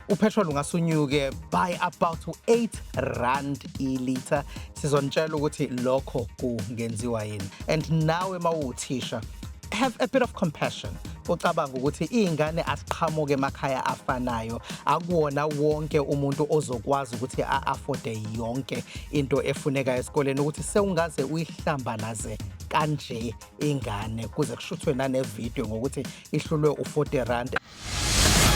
Upetrol ungasunyuke by about 8 rand ilitha. Sizontshela ukuthi lokho kungenziwa yini. And nawe mawuthisha, have a bit of compassion. Ucabanga ukuthi izingane asiqhamuke emakhaya afanayo, akuwona wonke umuntu ozokwazi ukuthi a-afforde yonke into efuneka esikoleni, ukuthi sewungaze uyihlambalaze kanje ingane kuze kushuthwe nane-video ngokuthi ihlulwe u-40 rand.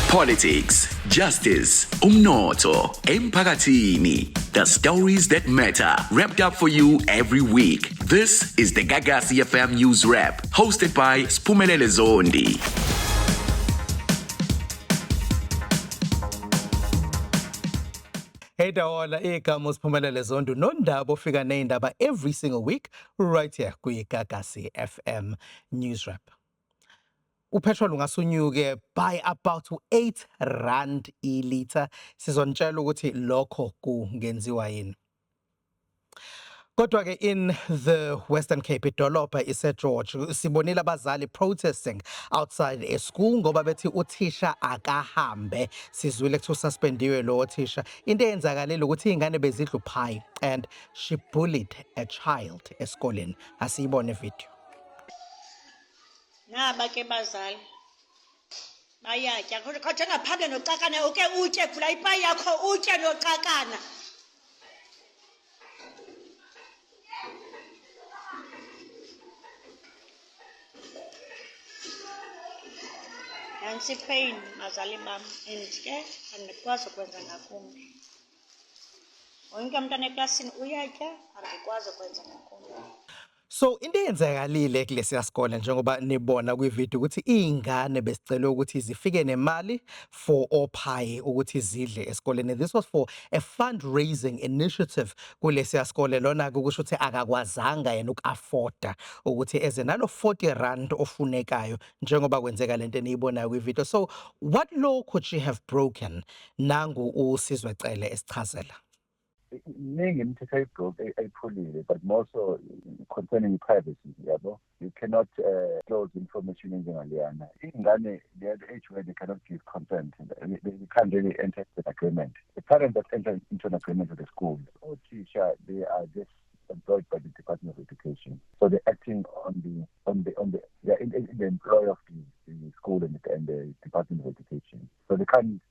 Politics, justice, umnotho, emphakathini. The stories that matter, wrapped up for you every week. This is the Gagasi FM News Wrap, hosted by Spumelele Zondi. Hey Dawala, igama Siphumelele Zondo nondaba ofika nezindaba every single week right here kuyiGagasi FM News Wrap. Upetrol ungasunyuke by about 8 rand ilitha. Sizontshela ukuthi lokho kungenziwa yini. Kodwa ke in the Western Cape idolobha iseGeorge sibonile abazali protesting outside a school ngoba bethi uthisha akahambe. Sizwile ukuthi ususpendiwe lo thisha. Into eyenzakalile ukuthi izingane bezidla uphayi and she bullied a child esikoleni. Asiyibone video. Naba ke bazali bayatya kodwa ngaphandle noxakana uke utye vula ipayi yakho utye noxakana. Nansi pain bazali bam and ke andikwazi ukwenza ngakumbi. Wonke umntana eklasini uyatya andikwazi ukwenza ngakumbi. So into eyenzakalile kulesiya sikole njengoba nibona kwivideo ukuthi izingane besicela ukuthi zifike nemali for ophayi ukuthi zidle esikoleni. This was for a fundraising initiative kulesiya sikole, lona kusho ukuthi akakwazanga yena uku-afforda ukuthi eze nalo 40 rand ofunekayo njengoba kwenzeka lento eniyibonayo kwivideo. So what law could she have broken? Nangu uSizwe Cele esichazela. Iningi imithetho ayiphulile, but more so concerning privacy, yabo. You cannot close information enjengaleyana. Ingane, they are the age where they cannot give consent. They can't really enter an agreement. The parents that enter into an agreement with the school, or teacher, they are just employed by the Department of Education. So they're acting they're in the employ of the school and the Department of Education. So they can't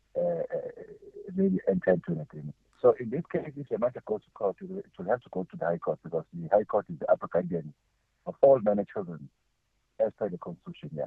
really enter into an agreement. So in this case, if the matter goes to court, it will have to go to the High Court, because the High Court is the upper guardian of all minor children as per the Constitution, yeah.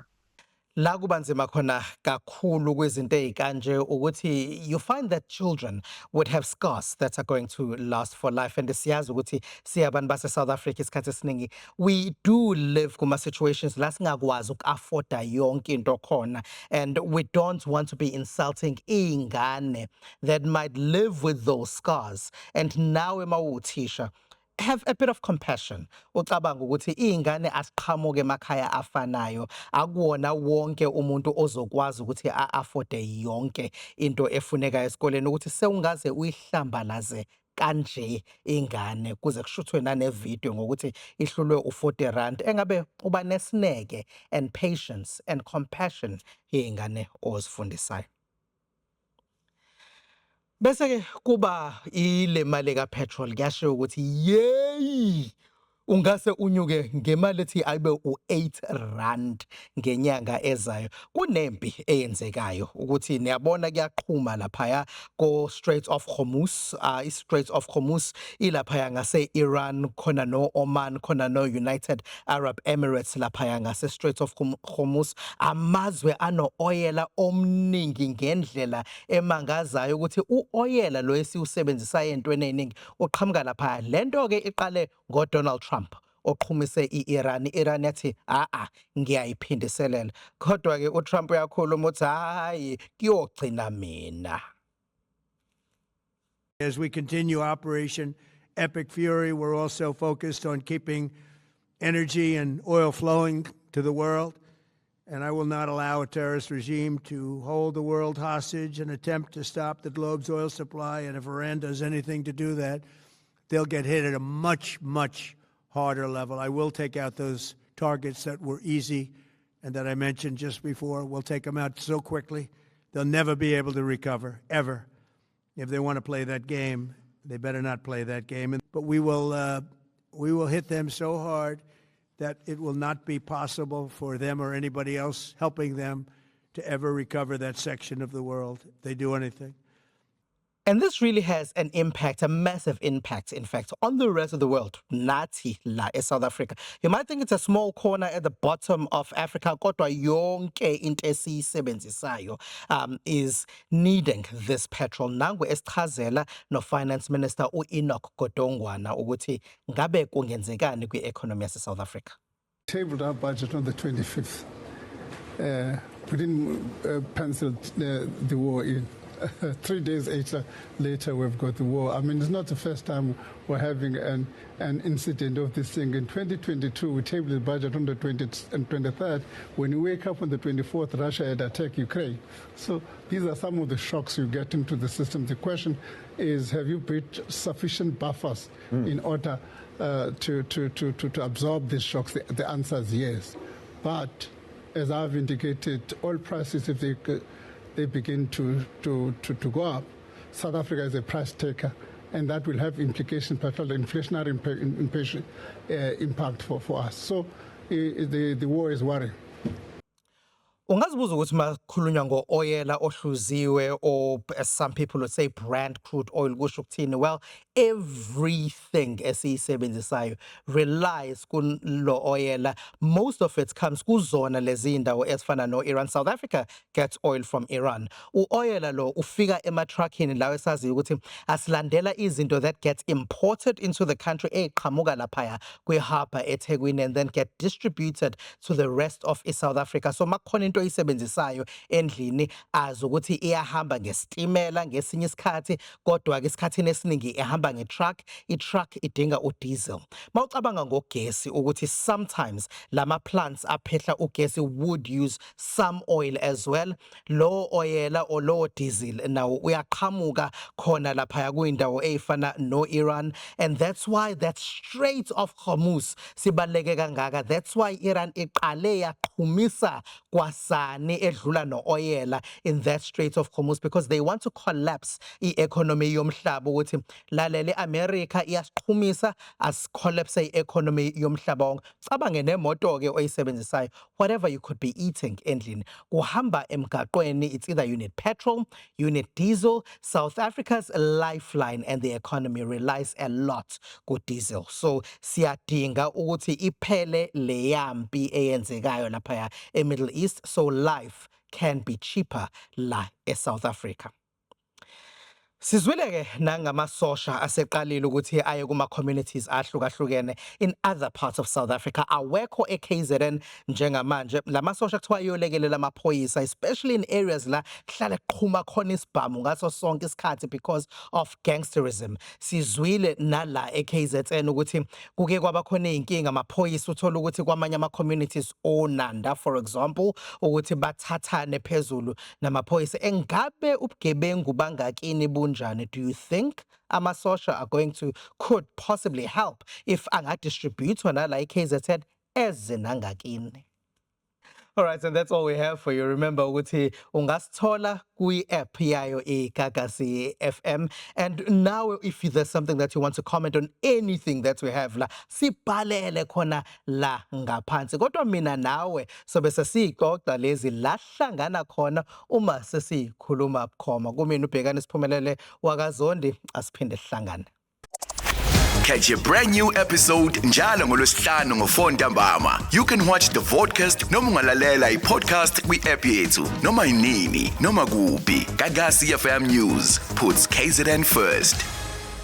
La kubanzima khona kakhulu kwezinto ezikanje ukuthi you find that children would have scars that are going to last for life, and siyazi ukuthi siyabantu base South Africa isikhathi esiningi we do live kuma situations la singakwazi uku-afforda yonke into khona, and we don't want to be insulting izingane that might live with those scars. And nawe mawuthisha, have a bit of compassion. Ucabanga ukuthi izingane asiqhamuke emakhaya afanayo, akuwona wonke umuntu ozokwazi ukuthi a-afforde yonke into efuneka esikoleni, ukuthi sewungaze uyihlambalaze kanje ingane kuze kushuthwe nane-video ngokuthi ihlulwe u-40 rand. Engabe uba nesineke and patience and compassion izingane ozifundisayo. Bese ke kuba ile mali kapetrol kuyashiwo ukuthi yeyi ungase unyuke ngemali ethi ayibe u8 rand ngenyanga ezayo. Kunempi eyenzekayo ukuthi niyabona kuyaqhuma lapha ko Strait of Hormuz. I-Strait of Hormuz ilapha ngase Iran, khona no Oman, khona no United Arab Emirates lapha ngase Strait of Hormuz. Amazwe ano oyela omningi ngendlela emangazayo ukuthi uoyela lo esiwusebenzisayo entweni eziningi uqhamuka lapha. Lento ke iqale ngoDonald Trump oqhumise i-Iran. I-Iran yathi ngiyayiphindiselela, kodwa ke uTrump uyakhuluma uthi hayi kuyogcina mina. As we continue Operation Epic Fury, we're also focused on keeping energy and oil flowing to the world. And I will not allow a terrorist regime to hold the world hostage and attempt to stop the globe's oil supply. And if Iran does anything to do that, they'll get hit at a much, much harder level. I will take out those targets that were easy and that I mentioned just before. We'll take them out so quickly they'll never be able to recover, ever. If they want to play that game, they better not play that game. But we will hit them so hard that it will not be possible for them or anybody else helping them to ever recover that section of the world if they do anything. And this really has an impact, a massive impact, in fact, on the rest of the world. Nathi la South Africa. You might think it's a small corner at the bottom of Africa, kodwa yonke into esiyisebenzisayo is needing this petrol. Nangu esichazela no Finance Minister Enoch Godongwana ukuthi ngabe kungenzekani kwi-economy yase South Africa. Tabled our budget on the 25th. We didn't pencil the war in. 3 days later, we've got the war. I mean, it's not the first time we're having an incident of this thing. In 2022, we tabled the budget on the 20th and 23rd. When you wake up on the 24th, Russia had attacked Ukraine. So these are some of the shocks you get into the system. The question is, have you built sufficient buffers in order to absorb these shocks? The answer is yes. But as I've indicated, oil prices, if they begin to go up, South Africa is a price taker, and that will have implications, particularly inflationary impact for us. So the war is worrying. Ungazibuza ukuthi makhulunywa ngo-oyela ohluziwe, or as some people would say brand crude oil, kusho ukuthini? Well, everything esiyisebenzisayo relies kulo oyela. Most of it comes kuzona lezi ndawo ezifana no-Iran. South Africa gets oil from Iran. U-oyela lo ufika ema-truckini lawo esaziyo ukuthi asilandela izinto that gets imported into the country eqhamuka laphaya kwi-harbour eThekwini and then get distributed to the rest of South Africa. So makhona into oyisebenzisayo endlini azi ukuthi iyahamba ngestimela ngesinye isikhathi, kodwa ke isikhathini esiningi ihamba ngetruck. I-truck idinga udiesel. Mawucabanga ngogesi ukuthi sometimes lama plants aphehla ugesi would use some oil as well. Lo oyela or lo diesel nawo uyaqhamuka khona laphaya kuyindawo eyifana no-Iran, and that's why that Strait of Hormuz sibaleke kangaka. That's why Iran iqale yaqhumisa kwasani edlula no-oyela in that Strait of Hormuz, because they want to collapse i-economy yomhlaba ukuthi lalele America iyasiqhumisa as-collapse i-economy yomhlaba wonke. Cabange nemoto ke oyisebenzisayo, whatever you could be eating endlini kuhamba emgaqweni. It's either you need petrol, you need diesel. South Africa's lifeline and the economy relies a lot ku diesel. So siyadinga ukuthi iphele le yampi eyenzekayo laphaya e-Middle East, so life can be cheaper la eSouth Africa. Sizwile ke nangamasosha aseqalile ukuthi aye kuma communities ahlukahlukene in other parts of South Africa. Awekho eKZN njengamanje. Lamasosha kuthiwa ayolekelela amaphoyisa, especially in areas la kuhlale kuqhuma khona isibhamu ngaso sonke isikhathi because of gangsterism. Sizwile nala eKZN ukuthi kuke kwaba khona inkinga, amaphoyisa uthola ukuthi kwamanye ama communities oNanda for example ukuthi bathathane phezulu namaphoyisa. Engabe ubugebengu bangakini bunjani? Do you think amasosha are going to, could possibly help if angadistribute wona la eKZN ezinangakini? All right, and that's all we have for you. Remember ukuthi ungasithola kwi-app yayo iGagasi FM. And now if there's something that you want to comment on anything that we have la, sibhalele khona la ngaphansi. Kodwa mina nawe sobe sesiyixoxa lezi la hlangana khona uma sesikhuluma bukhoma. Kumina uBhekani Siphumelele wakaZondi, asiphinde sihlangane. Catch a brand new episode njalo ngolwesihlanu ngo4 ntambama. You can watch the vodcast noma ungalalela i-podcast kwi-app yethu noma inini noma kuphi. Gagasi FM News puts KZN first.